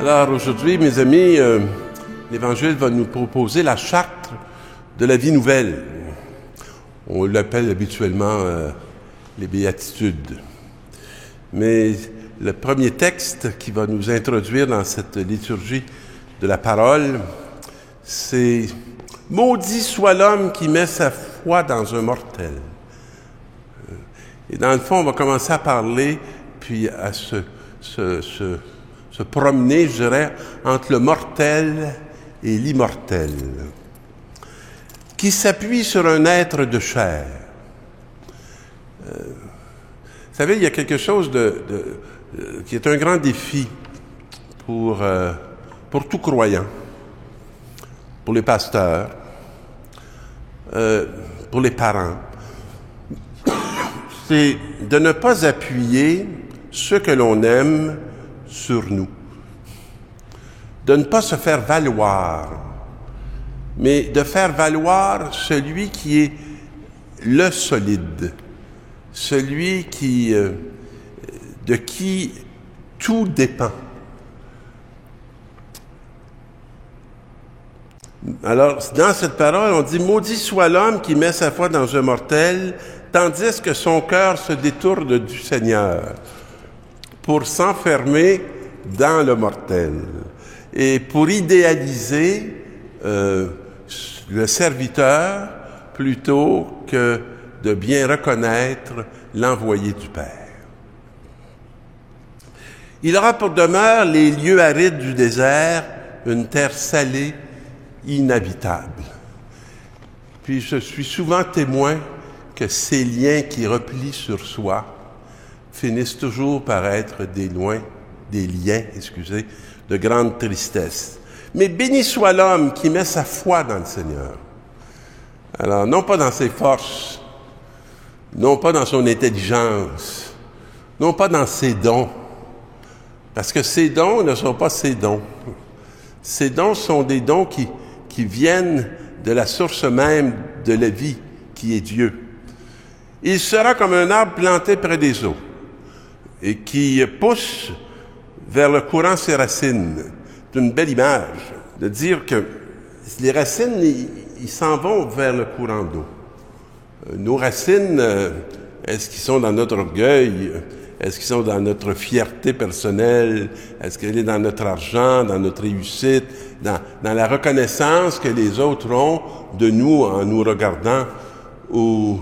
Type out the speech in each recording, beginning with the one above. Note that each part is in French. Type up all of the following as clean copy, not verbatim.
Alors aujourd'hui, mes amis, l'Évangile va nous proposer la charte de la vie nouvelle. On l'appelle habituellement les béatitudes. Mais le premier texte qui va nous introduire dans cette liturgie de la parole, c'est « Maudit soit l'homme qui met sa foi dans un mortel ». Et dans le fond, on va commencer à parler, puis à se promener, je dirais, entre le mortel et l'immortel, qui s'appuie sur un être de chair. Vous savez, il y a quelque chose qui est un grand défi pour tout croyant, pour les pasteurs, pour les parents. C'est de ne pas appuyer ce que l'on aime sur nous, de ne pas se faire valoir, mais de faire valoir celui qui est le solide, celui de qui tout dépend. Alors, dans cette parole, on dit « Maudit soit l'homme qui met sa foi dans un mortel, tandis que son cœur se détourne du Seigneur pour s'enfermer dans le mortel et pour idéaliser le serviteur plutôt que de bien reconnaître l'envoyé du Père. Il aura pour demeure les lieux arides du désert, une terre salée, inhabitable. » Puis je suis souvent témoin que ces liens qui replient sur soi finissent toujours par être des liens, de grande tristesse. Mais béni soit l'homme qui met sa foi dans le Seigneur. Alors, non pas dans ses forces, non pas dans son intelligence, non pas dans ses dons, parce que ces dons ne sont pas ses dons. Ces dons sont des dons qui viennent de la source même de la vie, qui est Dieu. Il sera comme un arbre planté près des eaux et qui pousse vers le courant ses racines. C'est une belle image de dire que les racines, ils s'en vont vers le courant d'eau. Nos racines, est-ce qu'ils sont dans notre orgueil? Est-ce qu'ils sont dans notre fierté personnelle? Est-ce qu'elle est dans notre argent, dans notre réussite, dans la reconnaissance que les autres ont de nous en nous regardant, ou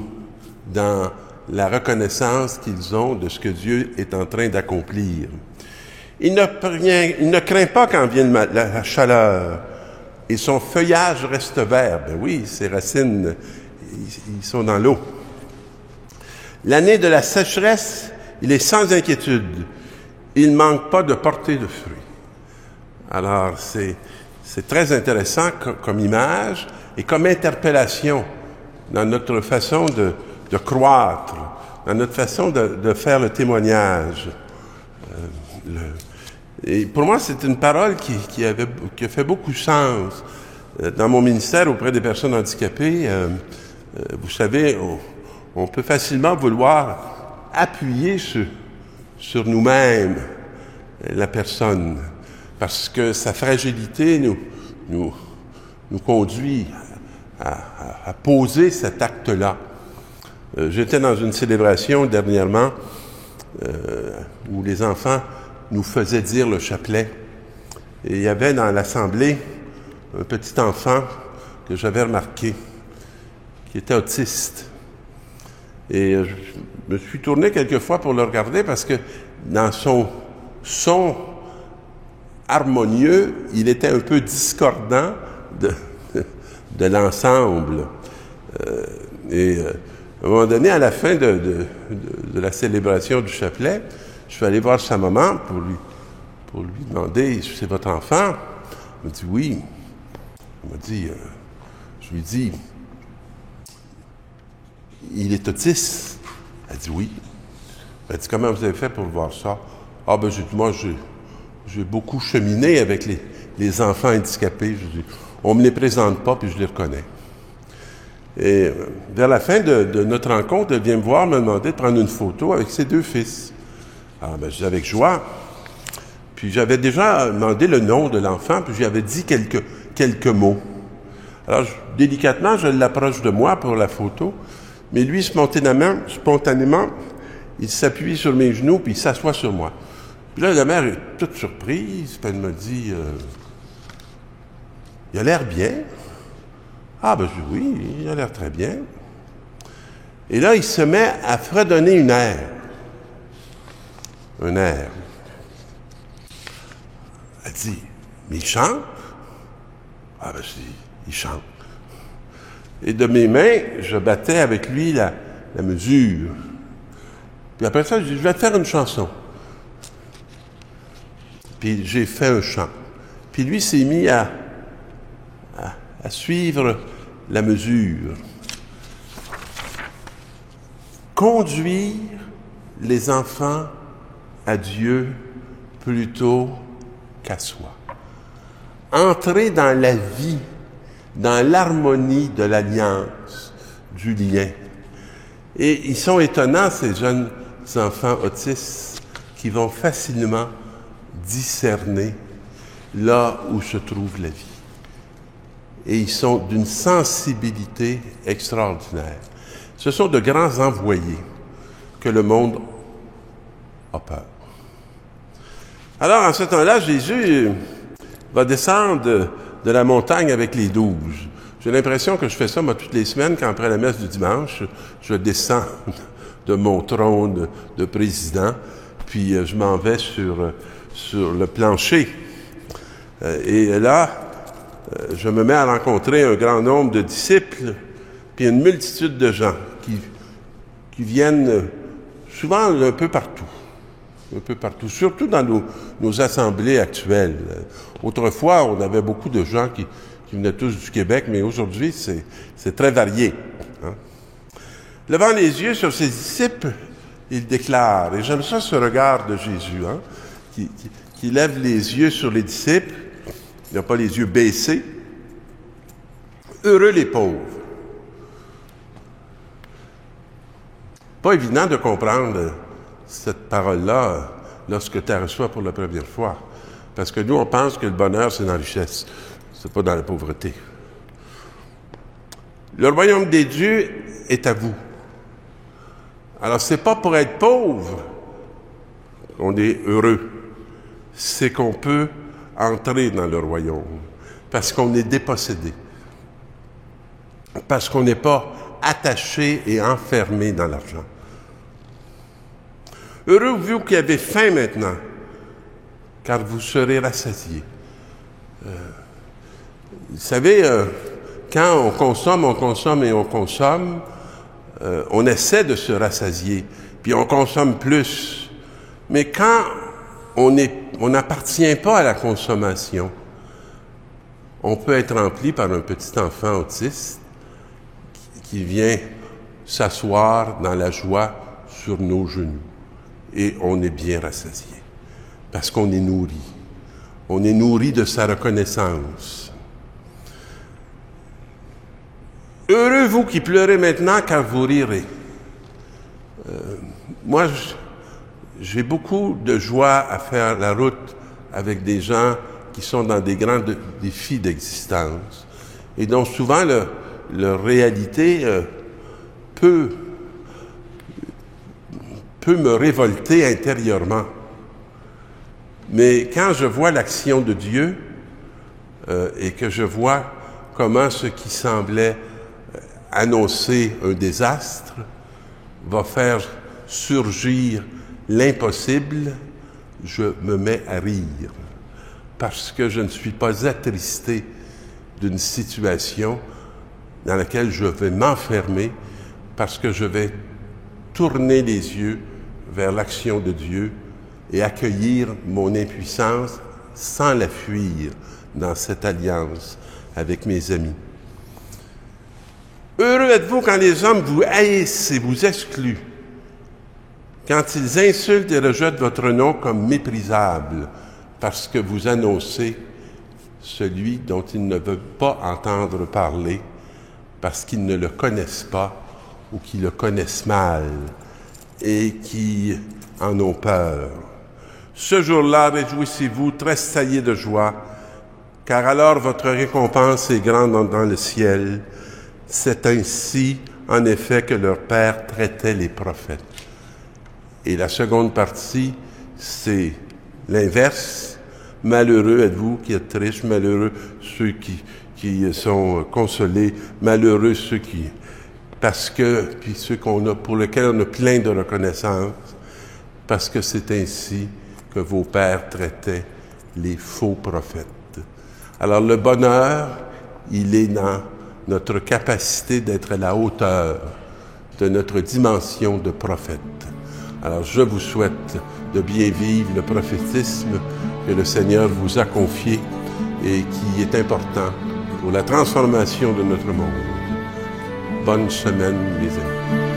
dans la reconnaissance qu'ils ont de ce que Dieu est en train d'accomplir? Il ne craint pas quand vienne la chaleur, et son feuillage reste vert. Ben oui, ses racines, ils sont dans l'eau. L'année de la sécheresse, il est sans inquiétude. Il ne manque pas de porter de fruits. Alors, c'est très intéressant comme image et comme interpellation dans notre façon de croître, dans notre façon de faire le témoignage. Et pour moi, c'est une parole qui a fait beaucoup de sens. Dans mon ministère auprès des personnes handicapées, vous savez, on peut facilement vouloir appuyer sur nous-mêmes la personne, parce que sa fragilité nous conduit à poser cet acte-là. J'étais dans une célébration dernièrement où les enfants nous faisaient dire le chapelet. Et il y avait dans l'assemblée un petit enfant que j'avais remarqué, qui était autiste. Et je me suis tourné quelquefois pour le regarder parce que dans son son harmonieux, il était un peu discordant de l'ensemble. À un moment donné, à la fin de la célébration du chapelet, je suis allé voir sa maman pour lui demander « C'est votre enfant? » Elle m'a dit « Oui. » Elle m'a dit, je lui ai dit « Il est autiste? » Elle dit « Oui. » Elle dit « Comment vous avez fait pour voir ça? » Ah ben j'ai dit « Moi, j'ai beaucoup cheminé avec les enfants handicapés. » Je dis « On me les présente pas, puis je les reconnais. » Et vers la fin de notre rencontre, elle vient me voir, me demander de prendre une photo avec ses deux fils. Alors, ben, je dis avec joie. Puis j'avais déjà demandé le nom de l'enfant, puis j'avais dit quelques mots. Alors, délicatement, je l'approche de moi pour la photo, mais lui, spontanément, il s'appuie sur mes genoux, puis il s'assoit sur moi. Puis là, la mère est toute surprise, puis elle me dit, il a l'air bien. Ah, ben, je dis oui, il a l'air très bien. Et là, il se met à fredonner un air. Un air. Elle dit, mais il chante? Ah, ben, je dis, il chante. Et de mes mains, je battais avec lui la mesure. Puis après ça, je dis, je vais te faire une chanson. Puis j'ai fait un chant. Puis lui s'est mis à suivre la mesure. Conduire les enfants à Dieu plutôt qu'à soi. Entrer dans la vie, dans l'harmonie de l'alliance, du lien. Et ils sont étonnants, ces jeunes enfants autistes, qui vont facilement discerner là où se trouve la vie. Et ils sont d'une sensibilité extraordinaire. Ce sont de grands envoyés que le monde a peur. Alors, en ce temps-là, Jésus va descendre de la montagne avec les 12. J'ai l'impression que je fais ça, moi, toutes les semaines, quand après la messe du dimanche, je descends de mon trône de président, puis je m'en vais sur le plancher. Et là, je me mets à rencontrer un grand nombre de disciples, puis une multitude de gens qui viennent souvent un peu partout, surtout dans nos assemblées actuelles. Autrefois, on avait beaucoup de gens qui venaient tous du Québec, mais aujourd'hui, c'est très varié. Hein? Levant les yeux sur ses disciples, il déclare, et j'aime ça ce regard de Jésus, hein, qui lève les yeux sur les disciples, il n'a pas les yeux baissés. Heureux les pauvres. Pas évident de comprendre cette parole-là lorsque tu la reçois pour la première fois. Parce que nous, on pense que le bonheur, c'est dans la richesse. C'est pas dans la pauvreté. Le royaume des dieux est à vous. Alors, c'est pas pour être pauvre qu'on est heureux. C'est qu'on peut entrer dans le royaume. Parce qu'on est dépossédé. Parce qu'on n'est pas attaché et enfermé dans l'argent. Heureux vous qui avez faim maintenant, car vous serez rassasiés. Vous savez, quand on consomme, on essaie de se rassasier, puis on consomme plus. Mais quand on n'appartient pas à la consommation, on peut être rempli par un petit enfant autiste qui vient s'asseoir dans la joie sur nos genoux. Et on est bien rassasié, parce qu'on est nourri. On est nourri de sa reconnaissance. Heureux vous qui pleurez maintenant, car vous rirez. Moi, j'ai beaucoup de joie à faire la route avec des gens qui sont dans des grands défis d'existence et dont souvent leur réalité peut me révolter intérieurement. Mais quand je vois l'action de Dieu et que je vois comment ce qui semblait annoncer un désastre va faire surgir l'impossible, je me mets à rire parce que je ne suis pas attristé d'une situation dans laquelle je vais m'enfermer parce que je vais tourner les yeux vers l'action de Dieu et accueillir mon impuissance sans la fuir dans cette alliance avec mes amis. Heureux êtes-vous quand les hommes vous haïssent et vous excluent, quand ils insultent et rejettent votre nom comme méprisable, parce que vous annoncez celui dont ils ne veulent pas entendre parler, parce qu'ils ne le connaissent pas ou qu'ils le connaissent mal et qui en ont peur. Ce jour-là, réjouissez-vous, tressaillez de joie, car alors votre récompense est grande dans le ciel. C'est ainsi, en effet, que leur Père traitait les prophètes. Et la seconde partie, c'est l'inverse. Malheureux êtes-vous qui êtes tristes, malheureux ceux qui sont consolés, malheureux ceux qui... Parce que, puis ceux pour lesquels on a plein de reconnaissance, parce que c'est ainsi que vos pères traitaient les faux prophètes. Alors le bonheur, il est dans notre capacité d'être à la hauteur de notre dimension de prophète. Alors je vous souhaite de bien vivre le prophétisme que le Seigneur vous a confié et qui est important pour la transformation de notre monde. Bonne semaine, mes amis.